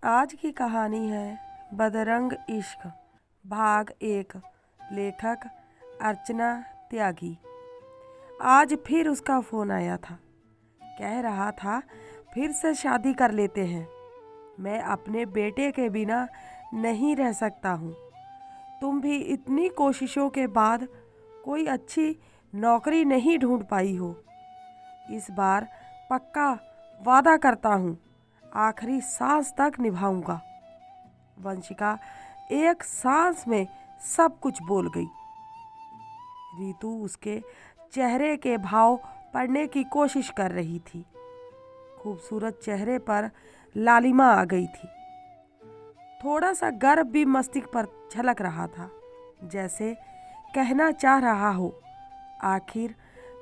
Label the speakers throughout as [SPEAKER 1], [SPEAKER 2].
[SPEAKER 1] आज की कहानी है बदरंग इश्क भाग 1। लेखक अर्चना त्यागी। आज फिर उसका फ़ोन आया था। कह रहा था फिर से शादी कर लेते हैं। मैं अपने बेटे के बिना नहीं रह सकता हूँ। तुम भी इतनी कोशिशों के बाद कोई अच्छी नौकरी नहीं ढूंढ पाई हो। इस बार पक्का वादा करता हूँ, आखिरी सांस तक निभाऊंगा। वंशिका एक सांस में सब कुछ बोल गई। रीतू उसके चेहरे के भाव पढ़ने की कोशिश कर रही थी। खूबसूरत चेहरे पर लालिमा आ गई थी। थोड़ा सा गर्व भी मस्तिष्क पर झलक रहा था, जैसे कहना चाह रहा हो, आखिर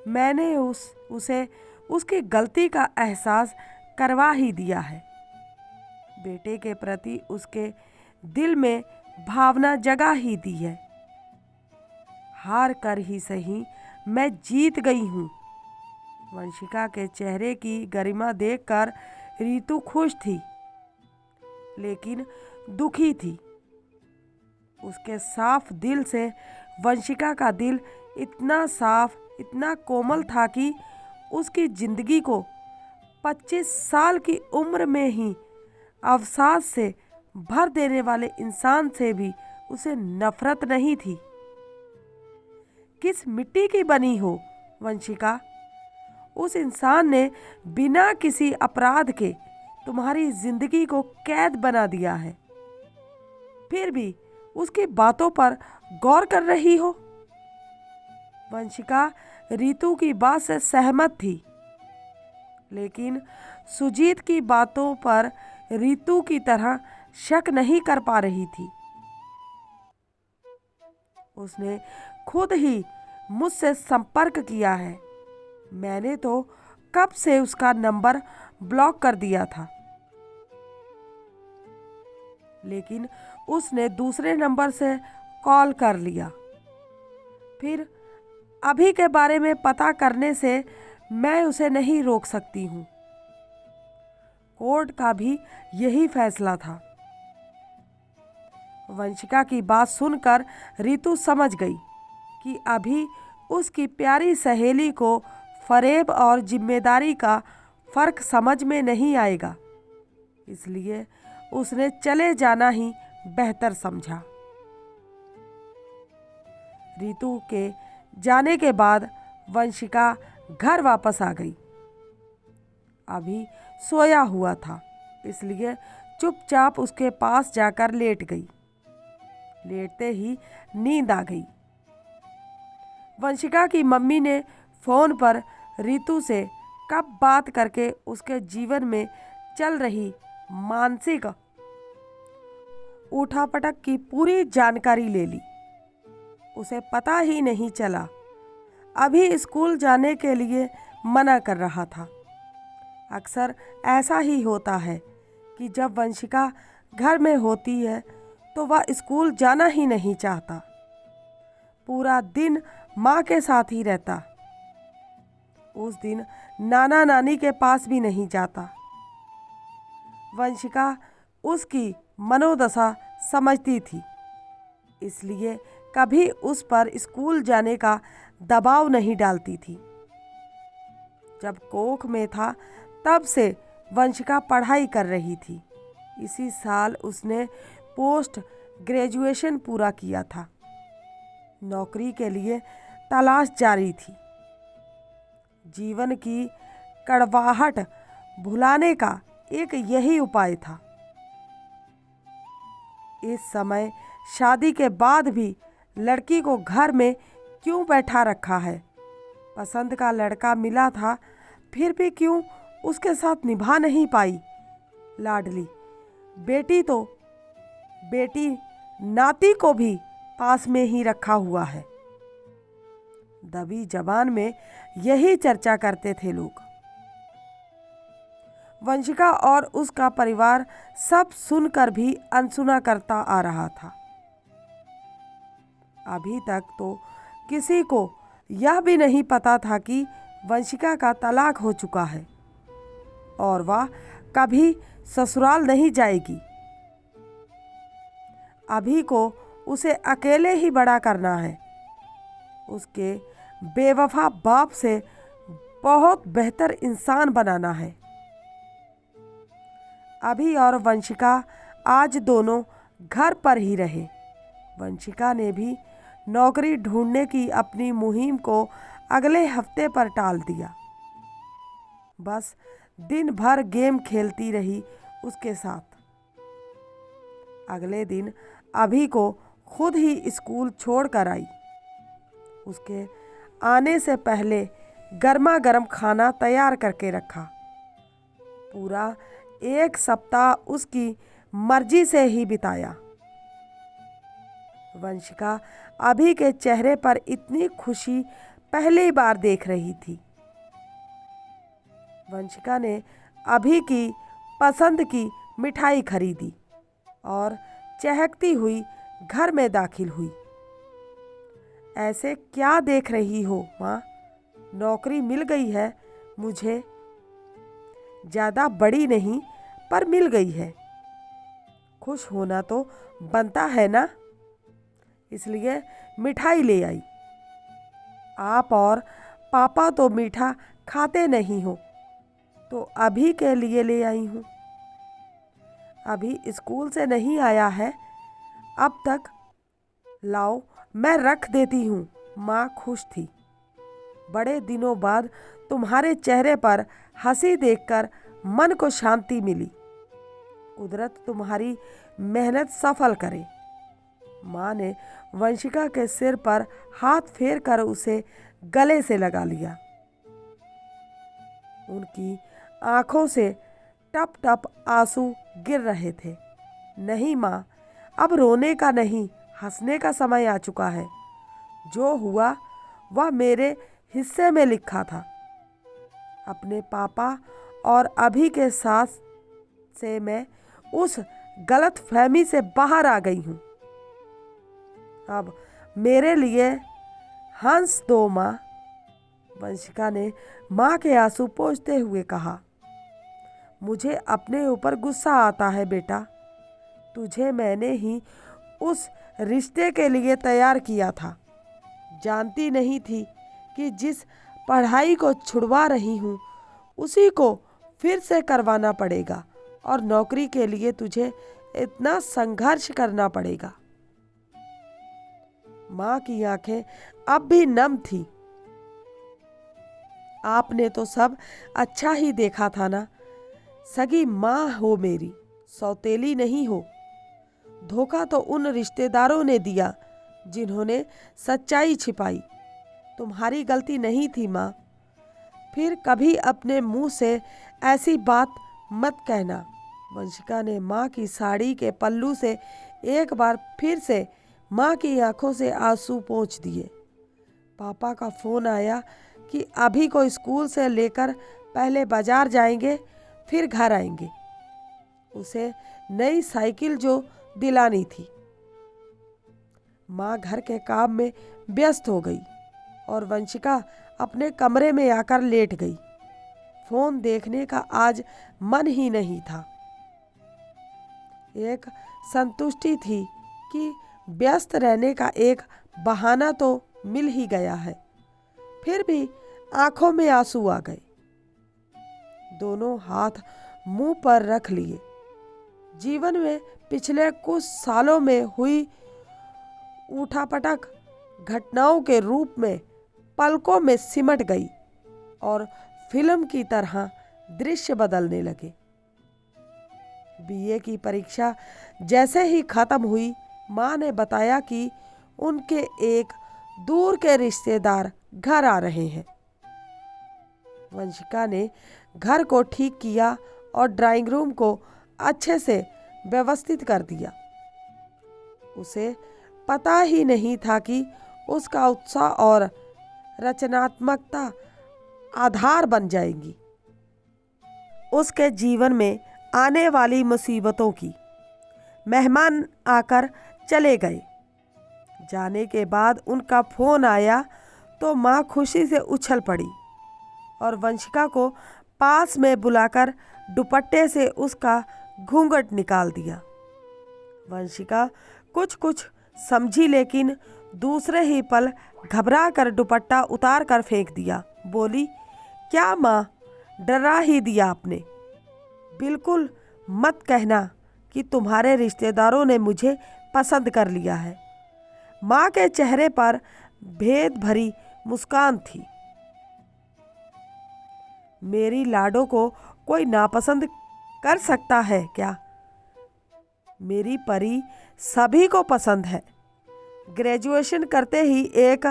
[SPEAKER 1] मैंने उसे उसकी गलती का एहसास करवा ही दिया है। बेटे के प्रति उसके दिल में भावना जगा ही दी है। हार कर ही सही मैं जीत गई हूँ। वंशिका के चेहरे की गरिमा देखकर रीतू खुश थी, लेकिन दुखी थी। उसके साफ दिल से वंशिका का दिल इतना साफ, इतना कोमल था कि उसकी जिंदगी को 25 साल की उम्र में ही अवसाद से भर देने वाले इंसान से भी उसे नफरत नहीं थी। किस मिट्टी की बनी हो वंशिका? उस इंसान ने बिना किसी अपराध के तुम्हारी जिंदगी को कैद बना दिया है, फिर भी उसकी बातों पर गौर कर रही हो। वंशिका रीतू की बात से सहमत थी, लेकिन सुजीत की बातों पर रीतू की तरह शक नहीं कर पा रही थी। उसने खुद ही मुझसे संपर्क किया है। मैंने तो कब से उसका नंबर ब्लॉक कर दिया था, लेकिन उसने दूसरे नंबर से कॉल कर लिया। फिर अभी के बारे में पता करने से मैं उसे नहीं रोक सकती हूँ। कोर्ट का भी यही फैसला था। वंशिका की बात सुनकर रीतू समझ गई कि अभी उसकी प्यारी सहेली को फरेब और जिम्मेदारी का फर्क समझ में नहीं आएगा, इसलिए उसने चले जाना ही बेहतर समझा। रीतू के जाने के बाद वंशिका घर वापस आ गई। अभी सोया हुआ था, इसलिए चुपचाप उसके पास जाकर लेट गई। लेटते ही नींद आ गई। वंशिका की मम्मी ने फोन पर रीतू से कब बात करके उसके जीवन में चल रही मानसिक उठापटक की पूरी जानकारी ले ली। उसे पता ही नहीं चला। अभी स्कूल जाने के लिए मना कर रहा था। अक्सर ऐसा ही होता है कि जब वंशिका घर में होती है तो वह स्कूल जाना ही नहीं चाहता। पूरा दिन माँ के साथ ही रहता। उस दिन नाना नानी के पास भी नहीं जाता। वंशिका उसकी मनोदशा समझती थी, इसलिए कभी उस पर स्कूल जाने का दबाव नहीं डालती थी। जब कोख में था तब से वंशिका पढ़ाई कर रही थी। इसी साल उसने पोस्ट ग्रेजुएशन पूरा किया था। नौकरी के लिए तलाश जारी थी। जीवन की कड़वाहट भुलाने का एक यही उपाय था। इस समय शादी के बाद भी लड़की को घर में क्यों बैठा रखा है? पसंद का लड़का मिला था, फिर भी क्यों उसके साथ निभा नहीं पाई? लाडली बेटी नाती को भी पास में ही रखा हुआ है। दबी जबान में यही चर्चा करते थे लोग। वंशिका और उसका परिवार सब सुनकर भी अनसुना करता आ रहा था। अभी तक तो किसी को यह भी नहीं पता था कि वंशिका का तलाक हो चुका है और वह कभी ससुराल नहीं जाएगी। अभी को उसे अकेले ही बड़ा करना है। उसके बेवफा बाप से बहुत बेहतर इंसान बनाना है। अभी और वंशिका आज दोनों घर पर ही रहे। वंशिका ने भी नौकरी ढूंढने की अपनी मुहिम को अगले हफ्ते पर टाल दिया। बस दिन भर गेम खेलती रही उसके साथ। अगले दिन अभी को खुद ही स्कूल छोड़ कर आई। उसके आने से पहले गर्मा गर्म खाना तैयार करके रखा। पूरा 1 सप्ताह उसकी मर्जी से ही बिताया। वंशिका अभी के चेहरे पर इतनी खुशी पहली बार देख रही थी। वंशिका ने अभी की पसंद की मिठाई खरीदी और चहकती हुई घर में दाखिल हुई। ऐसे क्या देख रही हो माँ? नौकरी मिल गई है मुझे। ज़्यादा बड़ी नहीं पर मिल गई है। खुश होना तो बनता है ना, इसलिए मिठाई ले आई। आप और पापा तो मीठा खाते नहीं हो, तो अभी के लिए ले आई हूँ। अभी स्कूल से नहीं आया है अब तक। लाओ मैं रख देती हूँ। माँ खुश थी। बड़े दिनों बाद तुम्हारे चेहरे पर हंसी देखकर मन को शांति मिली। कुदरत तुम्हारी मेहनत सफल करे। माँ ने वंशिका के सिर पर हाथ फेर कर उसे गले से लगा लिया। उनकी आंखों से टप टप आंसू गिर रहे थे। नहीं माँ, अब रोने का नहीं, हंसने का समय आ चुका है। जो हुआ वह मेरे हिस्से में लिखा था। अपने पापा और अभी के साथ से मैं उस गलत फहमी से बाहर आ गई हूँ। अब मेरे लिए हंस दो माँ। वंशिका ने माँ के आंसू पोंछते हुए कहा। मुझे अपने ऊपर गुस्सा आता है बेटा। तुझे मैंने ही उस रिश्ते के लिए तैयार किया था। जानती नहीं थी कि जिस पढ़ाई को छुड़वा रही हूँ उसी को फिर से करवाना पड़ेगा और नौकरी के लिए तुझे इतना संघर्ष करना पड़ेगा। माँ की आंखें अब भी नम थी। आपने तो सब अच्छा ही देखा था ना। सगी माँ हो मेरी, सौतेली नहीं हो। धोखा तो उन रिश्तेदारों ने दिया जिन्होंने सच्चाई छिपाई। तुम्हारी गलती नहीं थी माँ। फिर कभी अपने मुंह से ऐसी बात मत कहना। वंशिका ने माँ की साड़ी के पल्लू से एक बार फिर से माँ की आंखों से आंसू पोंछ दिए। पापा का फोन आया कि अभी को स्कूल से लेकर पहले बाजार जाएंगे फिर घर आएंगे। उसे नई साइकिल जो दिलानी थी। माँ घर के काम में व्यस्त हो गई और वंशिका अपने कमरे में आकर लेट गई। फोन देखने का आज मन ही नहीं था। एक संतुष्टि थी कि व्यस्त रहने का एक बहाना तो मिल ही गया है। फिर भी आंखों में आंसू आ गए। दोनों हाथ मुंह पर रख लिए। जीवन में पिछले कुछ सालों में हुई उठापटक घटनाओं के रूप में पलकों में सिमट गई और फिल्म की तरह दृश्य बदलने लगे। बीए की परीक्षा जैसे ही खत्म हुई, माँ ने बताया कि उनके एक दूर के रिश्तेदार घर आ रहे हैं। वंशिका ने घर को ठीक किया और ड्राइंग रूम को अच्छे से व्यवस्थित कर दिया। उसे पता ही नहीं था कि उसका उत्साह और रचनात्मकता आधार बन जाएंगी उसके जीवन में आने वाली मुसीबतों की। मेहमान आकर चले गए। जाने के बाद उनका फोन आया तो माँ खुशी से उछल पड़ी और वंशिका को पास में बुलाकर दुपट्टे से उसका घूंघट निकाल दिया। वंशिका कुछ कुछ समझी, लेकिन दूसरे ही पल घबरा कर दुपट्टा उतार कर फेंक दिया। बोली, क्या माँ, डरा ही दिया आपने। बिल्कुल मत कहना कि तुम्हारे रिश्तेदारों ने मुझे पसंद कर लिया है। माँ के चेहरे पर भेद भरी मुस्कान थी। मेरी लाडो को कोई नापसंद कर सकता है क्या? मेरी परी सभी को पसंद है। ग्रेजुएशन करते ही एक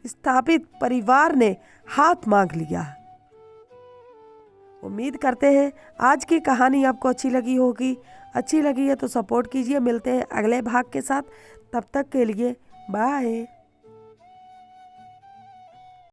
[SPEAKER 1] स्थापित परिवार ने हाथ मांग लिया। उम्मीद करते हैं आज की कहानी आपको अच्छी लगी होगी। अच्छी लगी है तो सपोर्ट कीजिए। मिलते हैं अगले भाग के साथ। तब तक के लिए बाय।